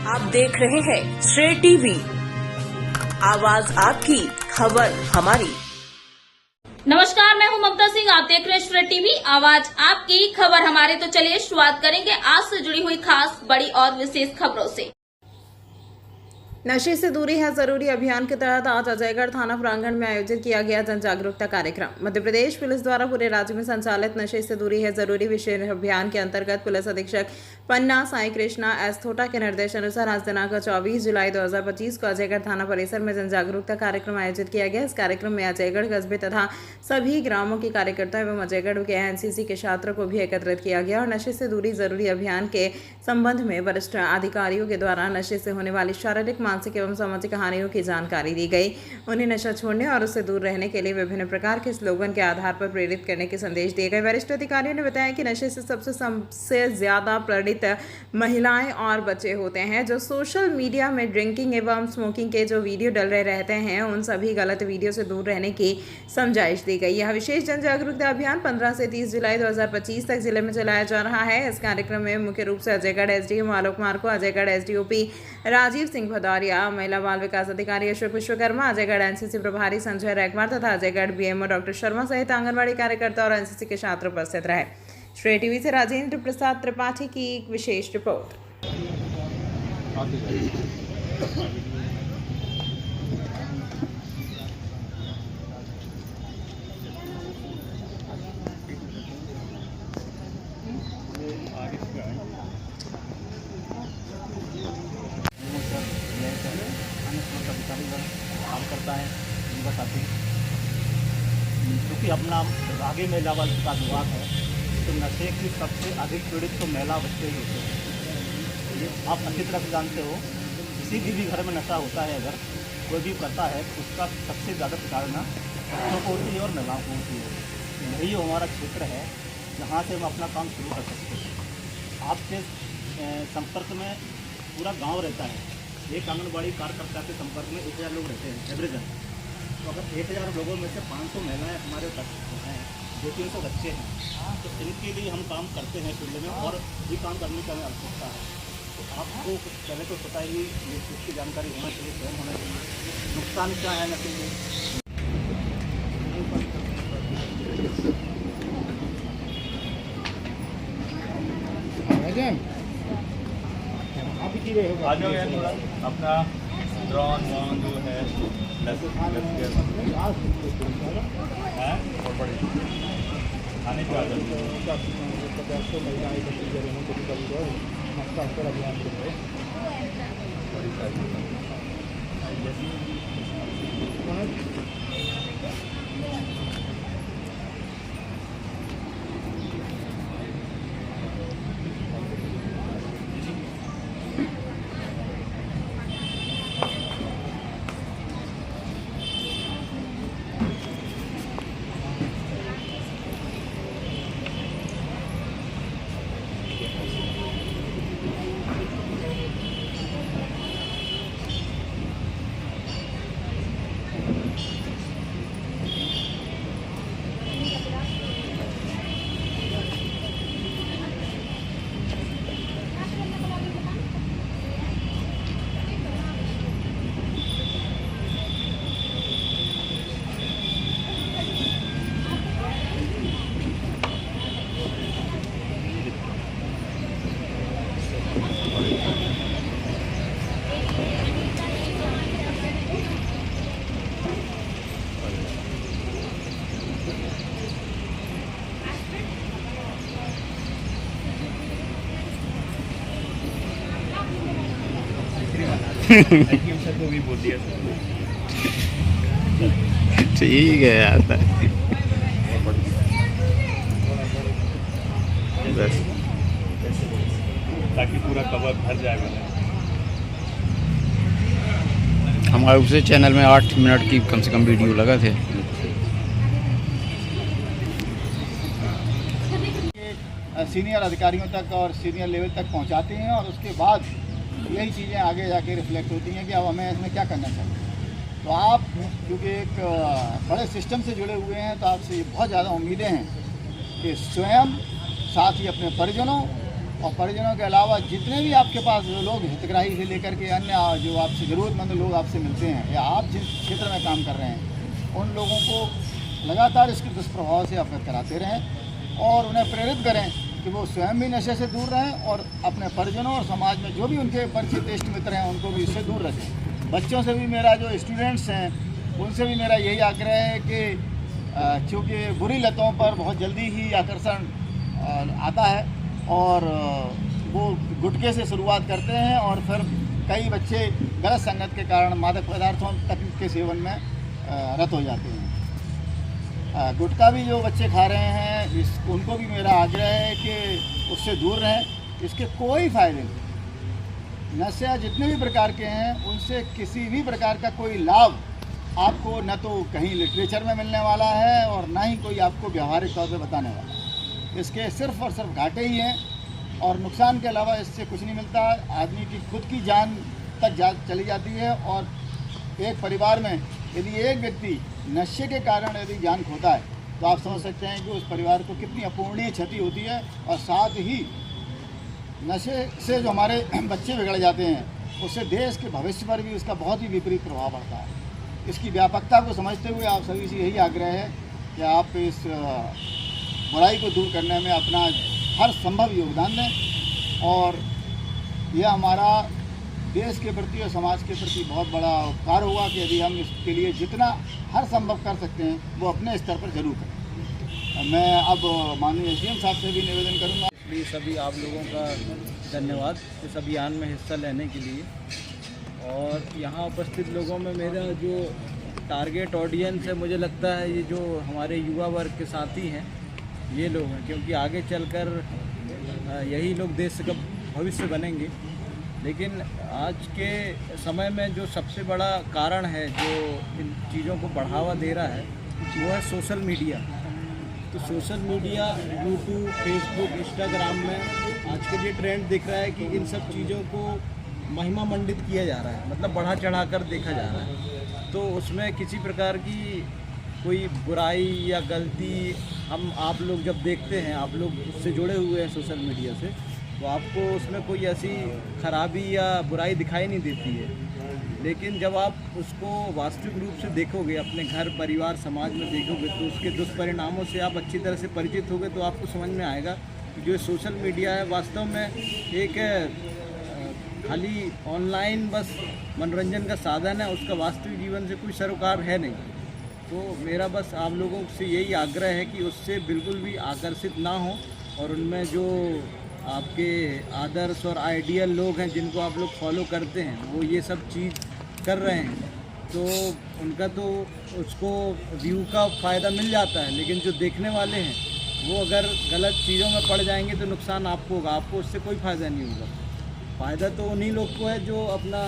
आप देख रहे हैं श्रेय टीवी, आवाज आपकी, खबर हमारी। नमस्कार, मैं हूं ममता सिंह। आप देख रहे हैं श्रेय टीवी, आवाज आपकी, खबर हमारी। तो चलिए शुरुआत करेंगे आज से जुड़ी हुई खास, बड़ी और विशेष खबरों से। नशे से दूरी है जरूरी अभियान के तहत आज अजयगढ़ थाना प्रांगण में आयोजित किया गया जन जागरूकता कार्यक्रम। मध्य प्रदेश पुलिस द्वारा पूरे राज्य में संचालित नशे से दूरी है जरूरी विशेष अभियान के अंतर्गत पुलिस अधीक्षक पन्ना साई कृष्णा एस थोटा के निर्देशानुसार आज दिनांक 24 जुलाई 2025 को अजयगढ़ थाना परिसर में जन जागरूकता कार्यक्रम आयोजित किया गया। इस कार्यक्रम में अजयगढ़ कस्बे तथा सभी ग्रामों के कार्यकर्ता एवं अजयगढ़ के एनसीसी के छात्रों को भी एकत्रित किया गया और नशे से दूरी जरूरी अभियान के संबंध में वरिष्ठ अधिकारियों के द्वारा नशे से होने वाली शारीरिक, मानसिक एवं सामाजिक हानियों की जानकारी दी गई। उन्हें नशा छोड़ने और उससे दूर रहने के लिए विभिन्न प्रकार के स्लोगन के आधार पर प्रेरित करने के संदेश दिए गए। वरिष्ठ अधिकारियों ने बताया कि नशे से सबसे ज्यादा पीड़ित महिलाएं और बच्चे होते हैं, जो सोशल मीडिया में ड्रिंकिंग एवं स्मोकिंग के जो वीडियो डल रहे रहते हैं, उन सभी गलत वीडियो से दूर रहने की समझाइश दी गई। यह विशेष जन जागरूकता अभियान 15 से 30 जुलाई 2025 तक जिले में चलाया जा रहा है। इस कार्यक्रम में मुख्य रूप से अजयगढ़ एसडीएम आलोक मार्को, अजयगढ़ एसडीओपी राजीव सिंह भदौरिया, महिला बाल विकास अधिकारी अशोक विश्वकर्मा, अजयगढ़ एनसीसी प्रभारी संजय रैकवार तथा अजयगढ़ बीएमओ डॉक्टर शर्मा सहित आंगनबाड़ी कार्यकर्ता और एनसीसी के छात्र उपस्थित रहे। श्रेय टीवी से राजेंद्र प्रसाद त्रिपाठी की एक विशेष रिपोर्ट। काम करता है उनका साथी, क्योंकि अपना आगे महिला बाल विकास विभाग है, तो नशे की सबसे अधिक पीड़ित तो महिला बच्चे ही होते हैं। ये आप अच्छी तरह से जानते हो, किसी भी घर में नशा होता है, अगर कोई भी करता है तो उसका सबसे ज़्यादा प्रताड़ना बच्चों को होती है और महिलाओं को होती है। यही हमारा क्षेत्र है जहाँ से हम अपना काम शुरू कर सकते हैं। आपके संपर्क में पूरा गाँव रहता है। एक आंगनबाड़ी कार्यकर्ता के संपर्क में 1000 लोग रहते हैं एवरेजन। तो अगर 1000 लोगों में से 500 महिलाएं हमारे पास हैं, 200-300 बच्चे हैं, तो इनके लिए हम काम करते हैं फील्ड में और भी काम करने की हमें आवश्यकता है। तो आपको कुछ पहले तो पता ही इसकी जानकारी होना चाहिए, स्वयं होना चाहिए नुकसान क्या है नशे में। अपना ड्रोन जो है खाने का सर को भी बोल दिया ठीक है यार। बस ताकि पूरा कवर भर जाए। हमारे उसे चैनल में 8 मिनट की कम से कम वीडियो लगा थे। सीनियर अधिकारियों तक और सीनियर लेवल तक पहुंचाते हैं और उसके बाद यही चीज़ें आगे जाके रिफ्लेक्ट होती हैं कि अब हमें इसमें क्या करना चाहिए। तो आप क्योंकि एक बड़े सिस्टम से जुड़े हुए हैं, तो आपसे ये बहुत ज़्यादा उम्मीदें हैं कि स्वयं, साथ ही अपने परिजनों और परिजनों के अलावा जितने भी आपके पास जो लोग हितग्राही से लेकर के अन्य जो आपसे ज़रूरतमंद लोग आपसे मिलते हैं या आप जिस क्षेत्र में काम कर रहे हैं, उन लोगों को लगातार इसके दुष्प्रभाव से अवगत कराते रहें और उन्हें प्रेरित करें कि वो स्वयं भी नशे से दूर रहें और अपने परिजनों और समाज में जो भी उनके परिचित इष्ट मित्र हैं उनको भी इससे दूर रखें। बच्चों से भी मेरा जो स्टूडेंट्स हैं उनसे भी मेरा यही आग्रह है कि चूँकि बुरी लतों पर बहुत जल्दी ही आकर्षण आता है और वो गुटखे से शुरुआत करते हैं और फिर कई बच्चे गलत संगत के कारण मादक पदार्थों तक के सेवन में रत हो जाते हैं। गुटखा भी जो बच्चे खा रहे हैं उनको भी मेरा आग्रह है कि उससे दूर रहें। इसके कोई फ़ायदे नहीं। नशे जितने भी प्रकार के हैं उनसे किसी भी प्रकार का कोई लाभ आपको न तो कहीं लिटरेचर में मिलने वाला है और ना ही कोई आपको व्यावहारिक तौर पे बताने वाला है। इसके सिर्फ और सिर्फ घाटे ही हैं और नुकसान के अलावा इससे कुछ नहीं मिलता। आदमी की खुद की जान तक चली जाती है और एक परिवार में यदि एक व्यक्ति नशे के कारण यदि जान खोता है तो आप समझ सकते हैं कि उस परिवार को कितनी अपूर्णीय क्षति होती है। और साथ ही नशे से जो हमारे बच्चे बिगड़ जाते हैं उससे देश के भविष्य पर भी उसका बहुत ही विपरीत प्रभाव पड़ता है। इसकी व्यापकता को समझते हुए आप सभी से यही आग्रह है कि आप इस बुराई को दूर करने में अपना हर संभव योगदान दें और यह हमारा देश के प्रति और समाज के प्रति बहुत बड़ा उपकार होगा कि यदि हम इसके लिए जितना हर संभव कर सकते हैं वो अपने स्तर पर जरूर करें। मैं अब माननीय एसडीएम साहब से भी निवेदन करूंगा। इसलिए सभी आप लोगों का धन्यवाद इस अभियान में हिस्सा लेने के लिए। और यहाँ उपस्थित लोगों में मेरा जो टारगेट ऑडियंस है मुझे लगता है ये जो हमारे युवा वर्ग के साथी हैं ये लोग हैं, क्योंकि आगे चलकर यही लोग देश का भविष्य बनेंगे। लेकिन आज के समय में जो सबसे बड़ा कारण है जो इन चीज़ों को बढ़ावा दे रहा है वो है सोशल मीडिया। तो social media YouTube, Facebook, Instagram में आज के ये ट्रेंड दिख रहा है कि इन सब चीज़ों को महिमा मंडित किया जा रहा है, मतलब बढ़ा चढ़ाकर देखा जा रहा है। तो उसमें किसी प्रकार की कोई बुराई या गलती आप लोग जब देखते हैं, आप लोग उससे जुड़े हुए हैं सोशल मीडिया से, तो आपको उसमें कोई ऐसी खराबी या बुराई दिखाई नहीं देती है। लेकिन जब आप उसको वास्तविक रूप से देखोगे, अपने घर, परिवार, समाज में देखोगे, तो उसके दुष्परिणामों से आप अच्छी तरह से परिचित होगे तो आपको समझ में आएगा कि जो सोशल मीडिया है वास्तव में एक खाली ऑनलाइन बस मनोरंजन का साधन है, उसका वास्तविक जीवन से कोई सरोकार है नहीं। तो मेरा बस आप लोगों से यही आग्रह है कि उससे बिल्कुल भी आकर्षित ना हो और उनमें जो आपके आदर्श और आइडियल लोग हैं जिनको आप लोग फॉलो करते हैं वो ये सब चीज़ कर रहे हैं तो उनका तो उसको व्यू का फ़ायदा मिल जाता है, लेकिन जो देखने वाले हैं वो अगर गलत चीज़ों में पड़ जाएंगे तो नुकसान आपको होगा, आपको उससे कोई फ़ायदा नहीं होगा। फ़ायदा तो उन्हीं लोग को है जो अपना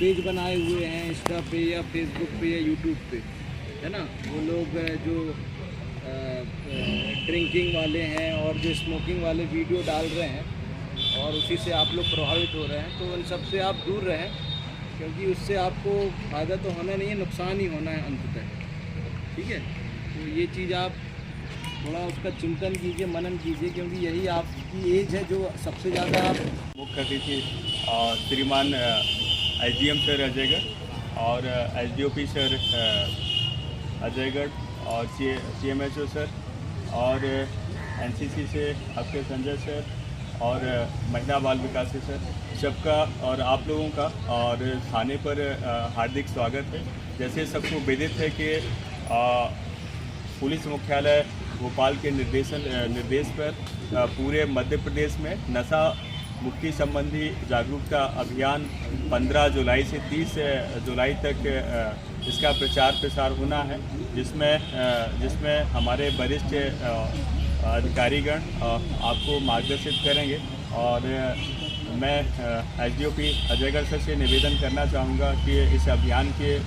पेज बनाए हुए हैं इंस्टा पे या फेसबुक पे या यूट्यूब पे, है ना। वो लोग जो ड्रिंकिंग वाले हैं और जो स्मोकिंग वाले वीडियो डाल रहे हैं और उसी से आप लोग प्रभावित हो रहे हैं, तो उन सब से आप दूर रहें, क्योंकि उससे आपको फ़ायदा तो होना नहीं है, नुकसान ही होना है अंततः। ठीक है, तो ये चीज़ आप थोड़ा उसका चिंतन कीजिए, मनन कीजिए, क्योंकि यही आपकी एज है जो सबसे ज़्यादा आप बुक करती थी। श्रीमान एसडीएम सर अजयगढ़ और एसडीओपी सर अजयगढ़ और सीएमएचओ सर और एनसीसी से आपके संजय सर और महिला बाल विकास सर, सबका और आप लोगों का और थाने पर हार्दिक स्वागत है। जैसे सबको विदित है कि पुलिस मुख्यालय भोपाल के निर्देश पर पूरे मध्य प्रदेश में नशा मुक्ति संबंधी जागरूकता अभियान 15 जुलाई से 30 जुलाई तक इसका प्रचार प्रसार होना है, जिसमें हमारे वरिष्ठ अधिकारीगण आपको मार्गदर्शित करेंगे। और मैं एसडीओपी अजयगढ़ सर से निवेदन करना चाहूँगा कि इस अभियान के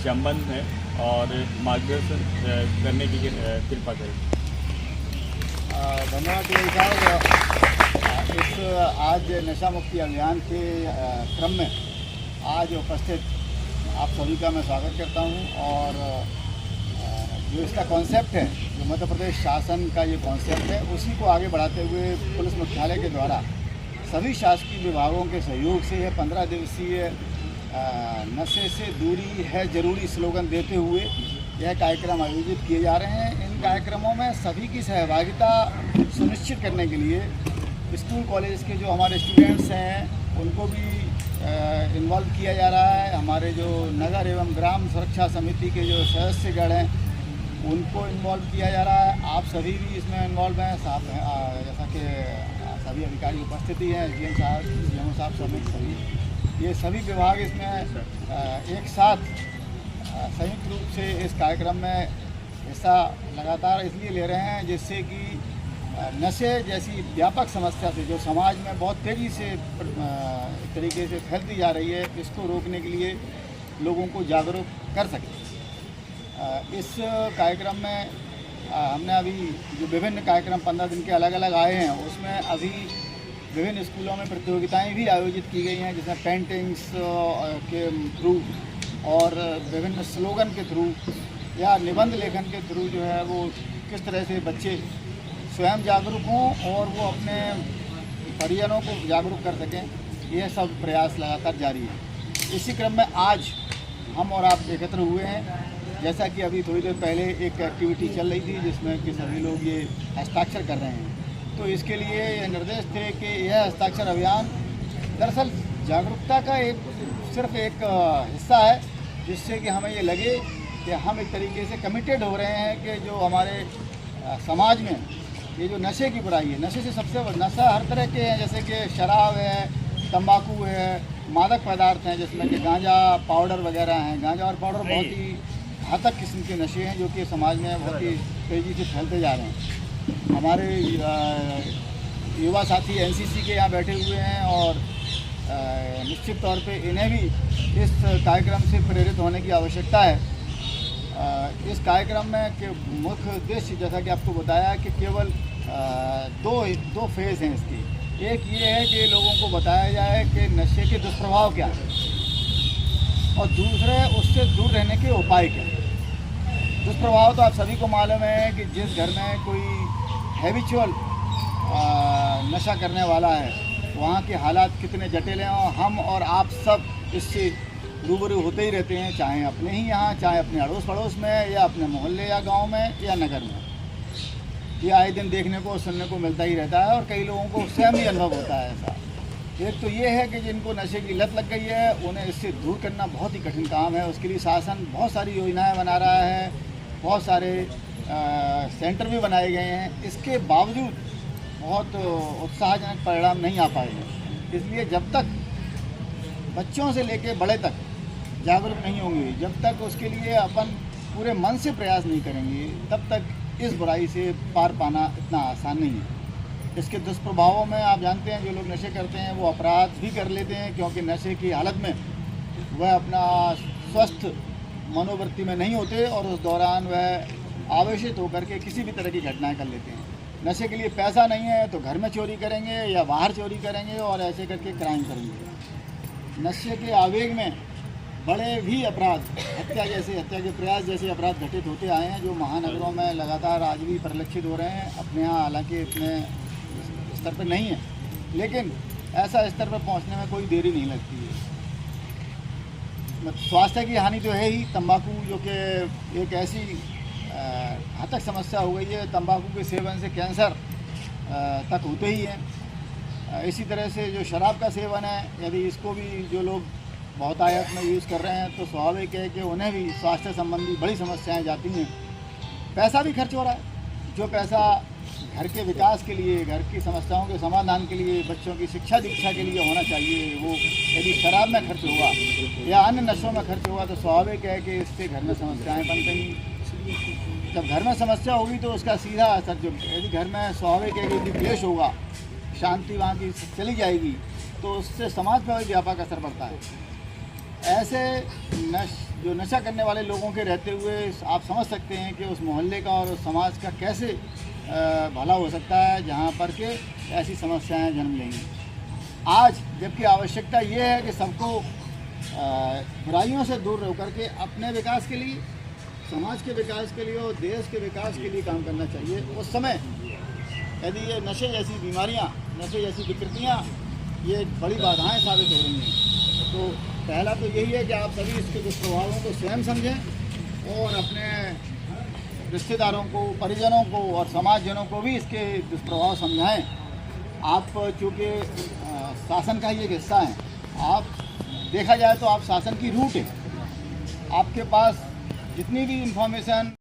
संबंध में और मार्गदर्शन करने की कृपा करें। धन्यवाद साहब। इस आज नशा मुक्ति अभियान के क्रम में आज उपस्थित आप सभी का मैं स्वागत करता हूं। और जो इसका कॉन्सेप्ट है, जो मध्य प्रदेश शासन का ये कॉन्सेप्ट है, उसी को आगे बढ़ाते हुए पुलिस मुख्यालय के द्वारा सभी शासकीय विभागों के सहयोग से यह 15 दिवसीय नशे से दूरी है जरूरी स्लोगन देते हुए यह कार्यक्रम आयोजित किए जा रहे हैं। इन कार्यक्रमों में सभी की सहभागिता सुनिश्चित करने के लिए स्कूल कॉलेज के जो हमारे स्टूडेंट्स हैं उनको भी इन्वॉल्व किया जा रहा है। हमारे जो नगर एवं ग्राम सुरक्षा समिति के जो सदस्यगण हैं उनको इन्वॉल्व किया जा रहा है। आप सभी भी इसमें इन्वॉल्व हैं साहब, जैसा कि सभी अधिकारी उपस्थित ही हैं, एसडीएम साहब, सीएमओ साहब, सभी ये सभी विभाग इसमें एक साथ संयुक्त रूप से इस कार्यक्रम में हिस्सा लगातार इसलिए ले रहे हैं जिससे कि नशे जैसी व्यापक समस्या से जो समाज में बहुत तेज़ी से एक तरीके से फैलती जा रही है, इसको रोकने के लिए लोगों को जागरूक कर सकें। इस कार्यक्रम में हमने अभी जो विभिन्न कार्यक्रम 15 दिन के अलग अलग आए हैं उसमें अभी विभिन्न स्कूलों में प्रतियोगिताएं भी आयोजित की गई हैं, जिसमें पेंटिंग्स के थ्रू और विभिन्न स्लोगन के थ्रू या निबंध लेखन के थ्रू जो है वो किस तरह से बच्चे स्वयं जागरूक हों और वो अपने परिजनों को जागरूक कर सकें, यह सब प्रयास लगातार जारी है। इसी क्रम में आज हम और आप एकत्र हुए हैं। जैसा कि अभी थोड़ी देर पहले एक एक्टिविटी चल रही थी जिसमें कि सभी लोग ये हस्ताक्षर कर रहे हैं, तो इसके लिए ये निर्देश थे कि यह हस्ताक्षर अभियान दरअसल जागरूकता का सिर्फ एक हिस्सा है, जिससे कि हमें ये लगे कि हम एक तरीके से कमिटेड हो रहे हैं कि जो हमारे समाज में ये जो नशे की बुराई है, नशे से सबसे नशा हर तरह के हैं, जैसे कि शराब है, तंबाकू है, मादक पदार्थ हैं जिसमें कि गांजा पाउडर वगैरह हैं। गांजा और पाउडर बहुत ही घातक किस्म के नशे हैं जो कि समाज में बहुत ही तेज़ी से फैलते जा रहे हैं। हमारे युवा साथी एनसीसी के यहाँ बैठे हुए हैं और निश्चित तौर पे इन्हें भी इस कार्यक्रम से प्रेरित होने की आवश्यकता है। इस कार्यक्रम में के मुख्य उद्देश्य जैसा कि आपको बताया कि केवल दो फेज़ हैं इसकी। एक ये है कि लोगों को बताया जाए कि नशे के दुष्प्रभाव क्या हैं और दूसरे उससे दूर रहने के उपाय क्या हैं। दुष्प्रभाव तो आप सभी को मालूम है कि जिस घर में कोई हैबिचुअल नशा करने वाला है वहाँ के हालात कितने जटिल हैं और हम और आप सब इससे रूबरू होते ही रहते हैं, चाहे अपने ही यहाँ, चाहे अपने अड़ोस पड़ोस में या अपने मोहल्ले या गांव में या नगर में। ये आए दिन देखने को सुनने को मिलता ही रहता है और कई लोगों को स्वयं ही अनुभव होता है ऐसा। एक तो ये है कि जिनको नशे की लत लग गई है उन्हें इससे दूर करना बहुत ही कठिन काम है। उसके लिए शासन बहुत सारी योजनाएं बना रहा है, बहुत सारे सेंटर भी बनाए गए हैं। इसके बावजूद बहुत उत्साहजनक परिणाम नहीं आ पाए हैं। इसलिए जब तक बच्चों से लेकर बड़े तक जागरूक नहीं होंगे, जब तक उसके लिए अपन पूरे मन से प्रयास नहीं करेंगे, तब तक इस बुराई से पार पाना इतना आसान नहीं है। इसके दुष्प्रभावों में आप जानते हैं जो लोग नशे करते हैं वो अपराध भी कर लेते हैं, क्योंकि नशे की हालत में वह अपना स्वस्थ मनोवृत्ति में नहीं होते और उस दौरान वह आवेशित होकर के किसी भी तरह की घटनाएं कर लेते हैं। नशे के लिए पैसा नहीं है तो घर में चोरी करेंगे या बाहर चोरी करेंगे और ऐसे करके क्राइम करेंगे। नशे के आवेग में बड़े भी अपराध, हत्या के प्रयास जैसे अपराध घटित होते आए हैं, जो महानगरों में लगातार आज भी परिलक्षित हो रहे हैं। अपने यहाँ हालांकि इतने स्तर पर नहीं है, लेकिन ऐसा स्तर पर पहुँचने में कोई देरी नहीं लगती है। स्वास्थ्य की हानि तो है ही। तंबाकू जो कि एक ऐसी घातक समस्या हो गई है, तंबाकू के सेवन से कैंसर तक होते ही हैं। इसी तरह से जो शराब का सेवन है, यदि इसको भी जो लोग बहुतायत में यूज़ कर रहे हैं तो स्वाभाविक है कि उन्हें भी स्वास्थ्य संबंधी बड़ी समस्याएं जाती हैं। पैसा भी खर्च हो रहा है। जो पैसा घर के विकास के लिए, घर की समस्याओं के समाधान के लिए, बच्चों की शिक्षा दीक्षा के लिए होना चाहिए, वो यदि शराब में खर्च होगा या अन्य नशों में खर्च होगा तो स्वाभाविक है कि इससे घर में समस्याएँ पनपेंगी। जब घर में समस्या होगी तो उसका सीधा असर, जो यदि घर में स्वाभाविक है कि क्लेश होगा, शांति वहाँ की चली जाएगी, तो उससे समाज पर भी व्यापक असर पड़ता है। ऐसे जो नशा करने वाले लोगों के रहते हुए आप समझ सकते हैं कि उस मोहल्ले का और उस समाज का कैसे भला हो सकता है जहाँ पर के ऐसी समस्याएं जन्म लेंगी। आज जबकि आवश्यकता ये है कि सबको बुराइयों से दूर रह करके अपने विकास के लिए, समाज के विकास के लिए और देश के विकास के लिए काम करना चाहिए। उस समय यदि ये नशे जैसी बीमारियाँ, नशे जैसी विकृतियाँ ये बड़ी बाधाएं साबित हो रही हैं। तो पहला तो यही है कि आप सभी इसके दुष्प्रभावों को स्वयं समझें और अपने रिश्तेदारों को, परिजनों को और समाजजनों को भी इसके दुष्प्रभाव समझाएं। आप चूँकि शासन का ही एक हिस्सा हैं, आप देखा जाए तो आप शासन की रूट हैं। आपके पास जितनी भी इंफॉर्मेशन